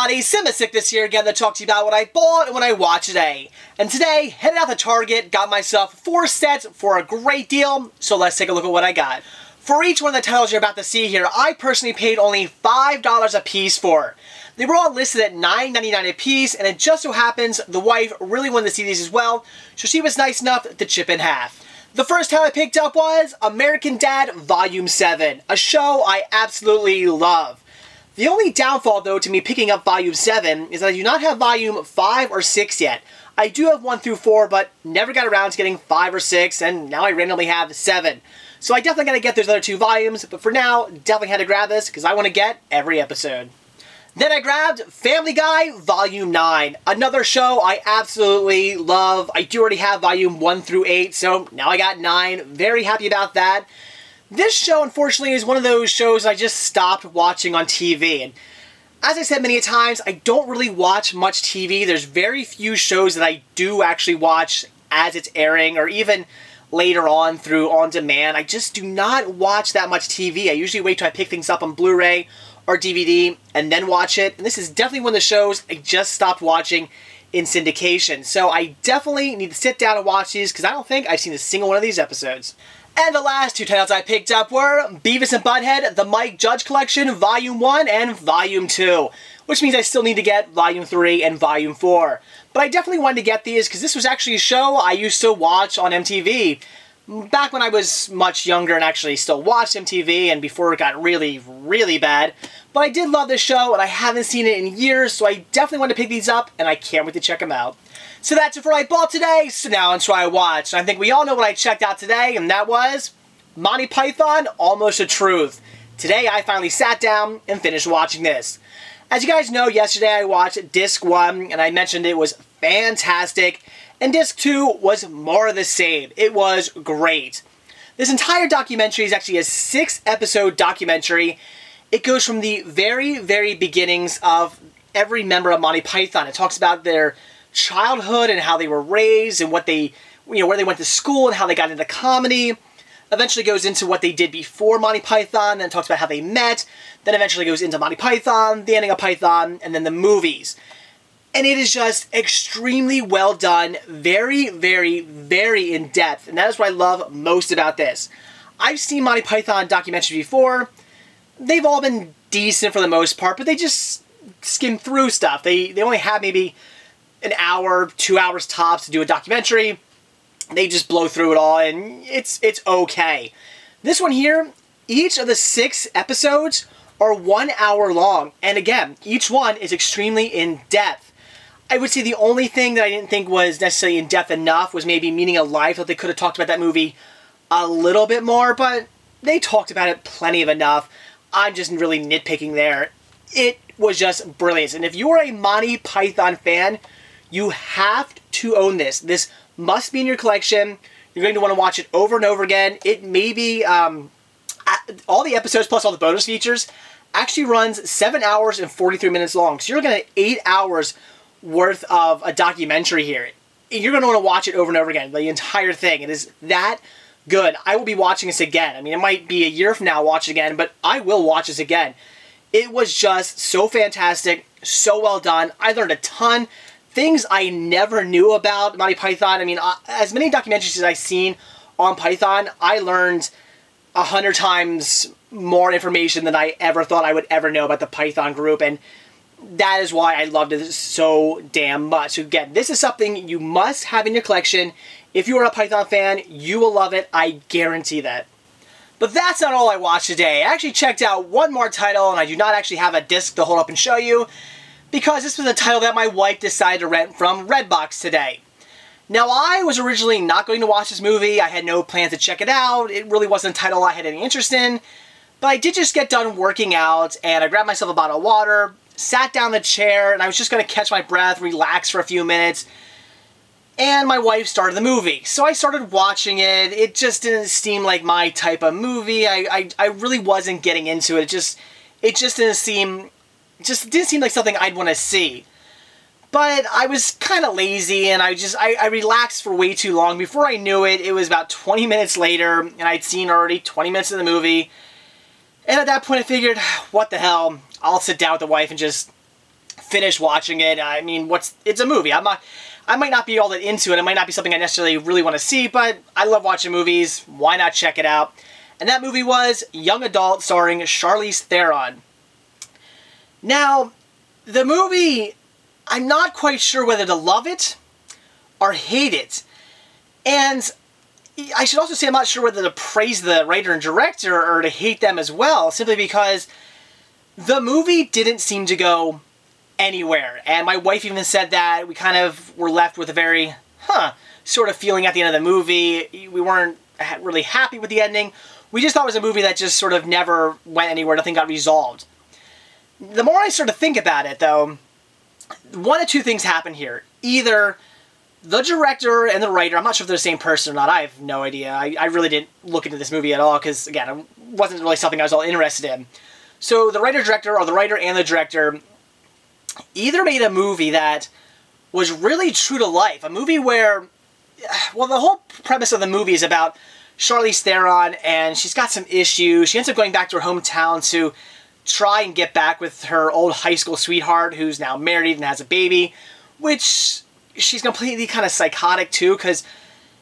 everybody, Simasic this year again to talk to you about what I bought and what I watched today. And today, headed out to Target, got myself 4 sets for a great deal, so let's take a look at what I got. For each one of the titles you're about to see here, I personally paid only $5 a piece for. They were all listed at $9.99 a piece, and it just so happens the wife really wanted to see these as well, so she was nice enough to chip in half. The first title I picked up was American Dad Volume 7, a show I absolutely love. The only downfall, though, to me picking up Volume 7 is that I do not have Volume 5 or 6 yet. I do have 1 through 4, but never got around to getting 5 or 6, and now I randomly have 7. So I definitely gotta get those other 2 volumes, but for now, definitely had to grab this because I want to get every episode. Then I grabbed Family Guy Volume 9, another show I absolutely love. I do already have Volume 1 through 8, so now I got 9. Very happy about that. This show, unfortunately, is one of those shows I just stopped watching on TV. And as I said many times, I don't really watch much TV. There's very few shows that I do actually watch as it's airing, or even later on through on demand. I just do not watch that much TV. I usually wait till I pick things up on Blu-ray or DVD and then watch it. And this is definitely one of the shows I just stopped watching in syndication. So I definitely need to sit down and watch these because I don't think I've seen a single one of these episodes. And the last 2 titles I picked up were Beavis and Butt-Head, The Mike Judge Collection, Volume 1 and Volume 2. Which means I still need to get Volume 3 and Volume 4. But I definitely wanted to get these because this was actually a show I used to watch on MTV. Back when I was much younger and actually still watched MTV and before it got really, really bad. But I did love this show and I haven't seen it in years, so I definitely wanted to pick these up and I can't wait to check them out. So that's it for what I bought today, so now on to what I watched. I think we all know what I checked out today, and that was Monty Python, Almost the Truth. Today I finally sat down and finished watching this. As you guys know, yesterday I watched Disc 1, and I mentioned it was fantastic, and Disc 2 was more of the same. It was great. This entire documentary is actually a 6-episode documentary. It goes from the very, very beginnings of every member of Monty Python. It talks about their childhood and how they were raised and what they, where they went to school and how they got into comedy. Eventually goes into what they did before Monty Python, then talks about how they met, then eventually goes into Monty Python, the ending of Python, and then the movies. And it is just extremely well done, very, very, very in-depth, and that is what I love most about this. I've seen Monty Python documentaries before. They've all been decent for the most part, but they just skim through stuff. They only have maybe an hour, 2 hours tops to do a documentary. They just blow through it all, and it's okay. This one here, each of the 6 episodes are 1 hour long, and again, each one is extremely in-depth. I would say the only thing that I didn't think was necessarily in-depth enough was maybe Meaning of Life, that they could have talked about that movie a little bit more, but they talked about it plenty of enough. I'm just really nitpicking there. It was just brilliant, and if you are a Monty Python fan, you have to own this. This must be in your collection. You're going to want to watch it over and over again. It may be, all the episodes plus all the bonus features actually runs 7 hours and 43 minutes long. So you're looking at 8 hours worth of a documentary here. You're going to want to watch it over and over again, the entire thing. It is that good. I will be watching this again. I mean, it might be a year from now I'll watch it again, but I will watch this again. It was just so fantastic, so well done. I learned a ton. Things I never knew about Monty Python. I mean, as many documentaries as I've seen on Python, I learned 100 times more information than I ever thought I would ever know about the Python group, and that is why I loved it so damn much. So again, this is something you must have in your collection. If you are a Python fan, you will love it. I guarantee that. But that's not all I watched today. I actually checked out one more title, and I do not actually have a disc to hold up and show you, because this was a title that my wife decided to rent from Redbox today. Now, I was originally not going to watch this movie. I had no plans to check it out. It really wasn't a title I had any interest in. But I did just get done working out, and I grabbed myself a bottle of water, sat down in the chair, and I was just going to catch my breath, relax for a few minutes. And my wife started the movie. So I started watching it. It just didn't seem like my type of movie. I really wasn't getting into it. It just didn't seem like something I'd want to see. But I was kind of lazy, and I relaxed for way too long. Before I knew it, it was about 20 minutes later, and I'd seen already 20 minutes of the movie. And at that point I figured, what the hell, I'll sit down with the wife and just finish watching it. I mean, it's a movie. I might not be all that into it. It might not be something I necessarily really want to see, but I love watching movies. Why not check it out? And that movie was Young Adult, starring Charlize Theron. Now, the movie, I'm not quite sure whether to love it or hate it. And I should also say I'm not sure whether to praise the writer and director or to hate them as well, simply because the movie didn't seem to go anywhere. And my wife even said that we kind of were left with a very, sort of feeling at the end of the movie. We weren't really happy with the ending. We just thought it was a movie that just sort of never went anywhere, nothing got resolved. The more I sort of think about it, though, one of two things happen here. Either the director and the writer, I'm not sure if they're the same person or not, I have no idea. I really didn't look into this movie at all, because, again, it wasn't really something I was all interested in. So the writer-director, or the writer and the director, either made a movie that was really true to life. A movie where, well, the whole premise of the movie is about Charlize Theron, and she's got some issues. She ends up going back to her hometown to try and get back with her old high school sweetheart, who's now married and has a baby, which she's completely kind of psychotic too, because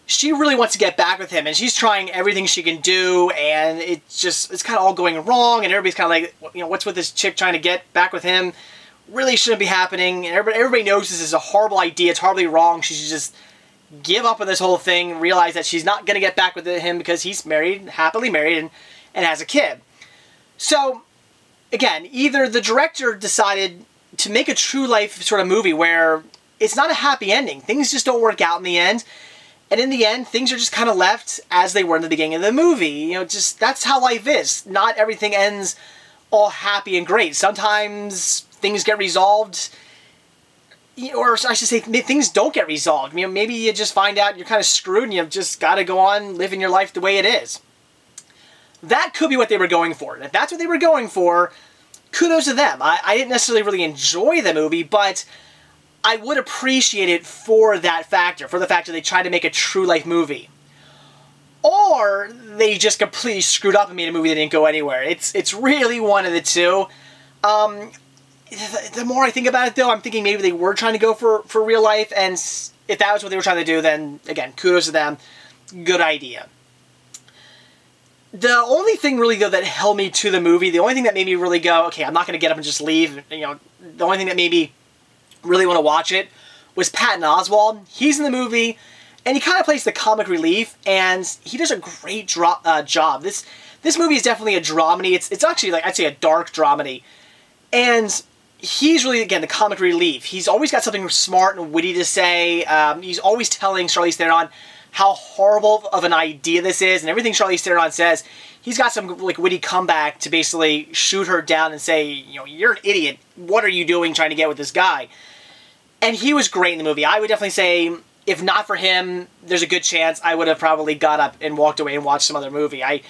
she really wants to get back with him, and she's trying everything she can do, and it's kind of all going wrong, and everybody's kind of like, you know, what's with this chick trying to get back with him? Really shouldn't be happening, and everybody knows this is a horrible idea, it's horribly wrong. She should just give up on this whole thing, realize that she's not going to get back with him because he's married, happily married, and has a kid. So, again, either the director decided to make a true life sort of movie where it's not a happy ending. Things just don't work out in the end. And in the end, things are just kind of left as they were in the beginning of the movie. You know, just that's how life is. Not everything ends all happy and great. Sometimes things get resolved, or I should say things don't get resolved. You know, maybe you just find out you're kind of screwed and you've just got to go on living your life the way it is. That could be what they were going for. And if that's what they were going for, kudos to them. I didn't necessarily really enjoy the movie, but I would appreciate it for that factor, for the fact that they tried to make a true life movie. Or they just completely screwed up and made a movie that didn't go anywhere. It's really one of the two. The more I think about it, though, I'm thinking maybe they were trying to go for real life, and if that was what they were trying to do, then, again, kudos to them. Good idea. The only thing really, though, that held me to the movie, the only thing that made me really go, okay, I'm not going to get up and just leave, you know, the only thing that made me really want to watch it was Patton Oswalt. He's in the movie, and he kind of plays the comic relief, and he does a great job. This movie is definitely a dramedy. It's actually, like, I'd say a dark dramedy. And he's really, again, the comic relief. He's always got something smart and witty to say. He's always telling Charlize Theron how horrible of an idea this is, and everything Charlize Theron says, he's got some like witty comeback to basically shoot her down and say, you know, you're an idiot. What are you doing trying to get with this guy? And he was great in the movie. I would definitely say, if not for him, there's a good chance I would have probably got up and walked away and watched some other movie. I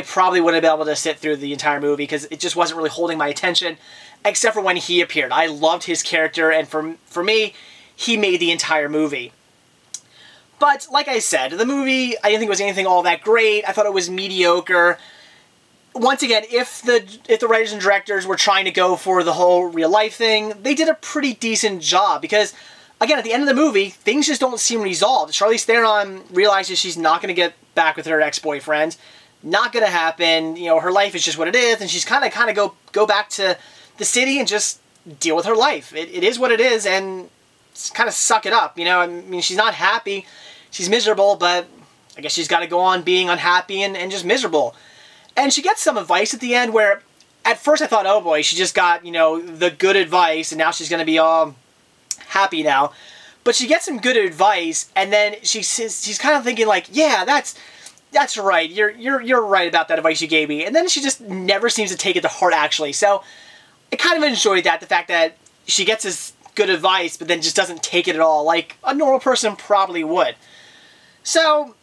probably wouldn't have been able to sit through the entire movie because it just wasn't really holding my attention, except for when he appeared. I loved his character, and for me, he made the entire movie. But, like I said, the movie, I didn't think it was anything all that great. I thought it was mediocre. Once again, if the writers and directors were trying to go for the whole real-life thing, they did a pretty decent job. Because, again, at the end of the movie, things just don't seem resolved. Charlize Theron realizes she's not going to get back with her ex-boyfriend. Not going to happen. You know, her life is just what it is. And she's kind of go back to the city and just deal with her life. It is what it is, and kind of suck it up. You know, I mean, she's not happy. She's miserable, but I guess she's got to go on being unhappy and just miserable. And she gets some advice at the end where, at first I thought, oh boy, she just got, you know, the good advice, and now she's going to be all happy now. But she gets some good advice, and then she's kind of thinking like, yeah, that's right. You're right about that advice you gave me. And then she just never seems to take it to heart, actually. So I kind of enjoyed that, the fact that she gets this good advice, but then just doesn't take it at all, like a normal person probably would. So,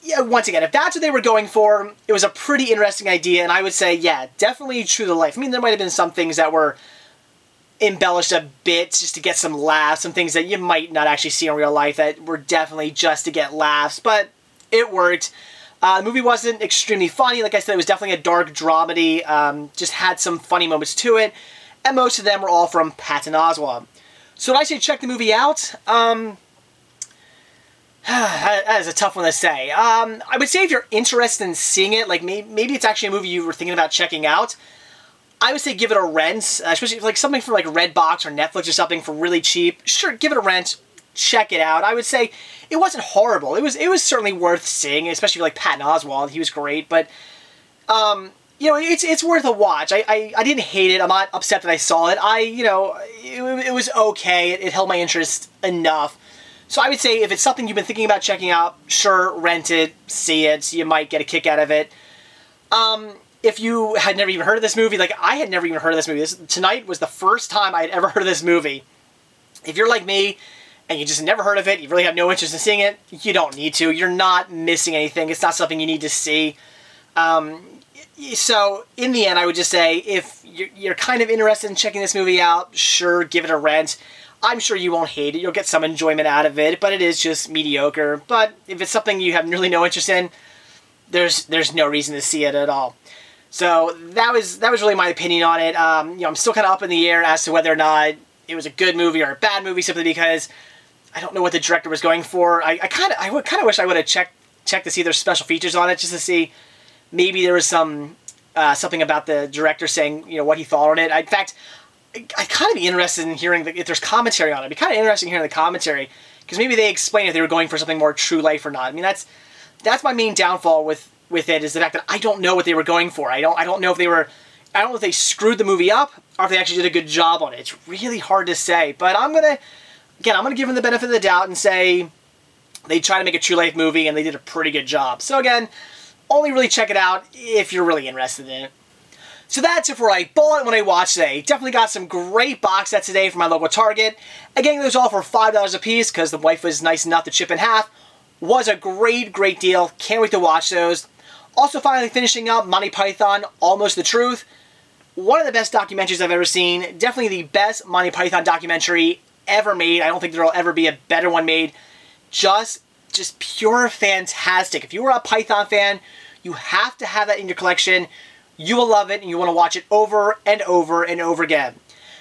yeah, once again, if that's what they were going for, it was a pretty interesting idea, and I would say, yeah, definitely true to life. I mean, there might have been some things that were embellished a bit just to get some laughs, some things that you might not actually see in real life that were definitely just to get laughs, but it worked. The movie wasn't extremely funny. Like I said, it was definitely a dark dramedy, just had some funny moments to it. and most of them were all from Patton Oswalt. So when I say check the movie out, that is a tough one to say. I would say if you're interested in seeing it, like maybe it's actually a movie you were thinking about checking out, I would say give it a rent, especially like something from like Redbox or Netflix or something for really cheap. Sure, give it a rent, check it out. I would say it wasn't horrible. It was certainly worth seeing, especially like Patton Oswalt. He was great, but you know, it's worth a watch. I didn't hate it. I'm not upset that I saw it. You know, it was okay. It held my interest enough. So I would say if it's something you've been thinking about checking out, sure, rent it, see it. You might get a kick out of it. If you had never even heard of this movie, like I had never even heard of this movie. Tonight was the first time I had ever heard of this movie. If you're like me and you just never heard of it, you really have no interest in seeing it, you don't need to. You're not missing anything. It's not something you need to see. So in the end, I would just say if you're kind of interested in checking this movie out, sure, give it a rent. I'm sure you won't hate it. You'll get some enjoyment out of it, but it is just mediocre. But if it's something you have really no interest in, there's no reason to see it at all. So that was really my opinion on it. You know, I'm still kind of up in the air as to whether or not it was a good movie or a bad movie, simply because I don't know what the director was going for. I kind of wish I would have checked to see their special features on it, just to see maybe there was something about the director saying, you know, what he thought on it. In fact, I'd kind of be interested in hearing if there's commentary on it. It'd be kind of interesting hearing the commentary, because maybe they explain if they were going for something more true life or not. I mean, that's my main downfall with it, is the fact that I don't know what they were going for. I don't know if they screwed the movie up or if they actually did a good job on it. It's really hard to say. But I'm gonna give them the benefit of the doubt and say they tried to make a true life movie and they did a pretty good job. So again, only really check it out if you're really interested in it. So that's it for what I bought and what I watched today. Definitely got some great box sets today from my local Target. Again, those all for $5 a piece because the wife was nice enough to chip in half. Was a great deal. Can't wait to watch those. Also finally finishing up Monty Python, Almost the Truth. One of the best documentaries I've ever seen. Definitely the best Monty Python documentary ever made. I don't think there will ever be a better one made. Just pure fantastic. If you were a Python fan, you have to have that in your collection. You will love it, and you want to watch it over and over and over again.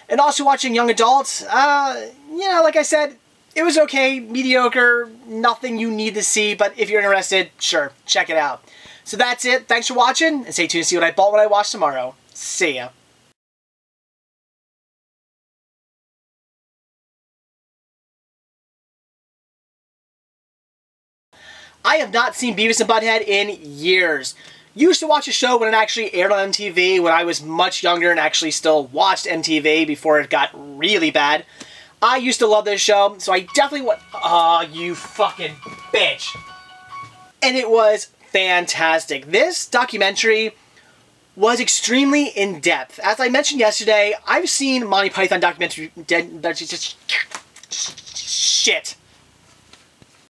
And also watching young adults, you know, like I said, it was okay, mediocre, nothing you need to see, but if you're interested, sure, check it out. So that's it. Thanks for watching, and stay tuned to see what I bought when I watch tomorrow. See ya. I have not seen Beavis and Butthead in years. Used to watch a show when it actually aired on MTV when I was much younger and actually still watched MTV before it got really bad. I used to love this show, so I definitely went, oh, you fucking bitch. And it was fantastic. This documentary was extremely in-depth. As I mentioned yesterday, I've seen Monty Python documentary, shit.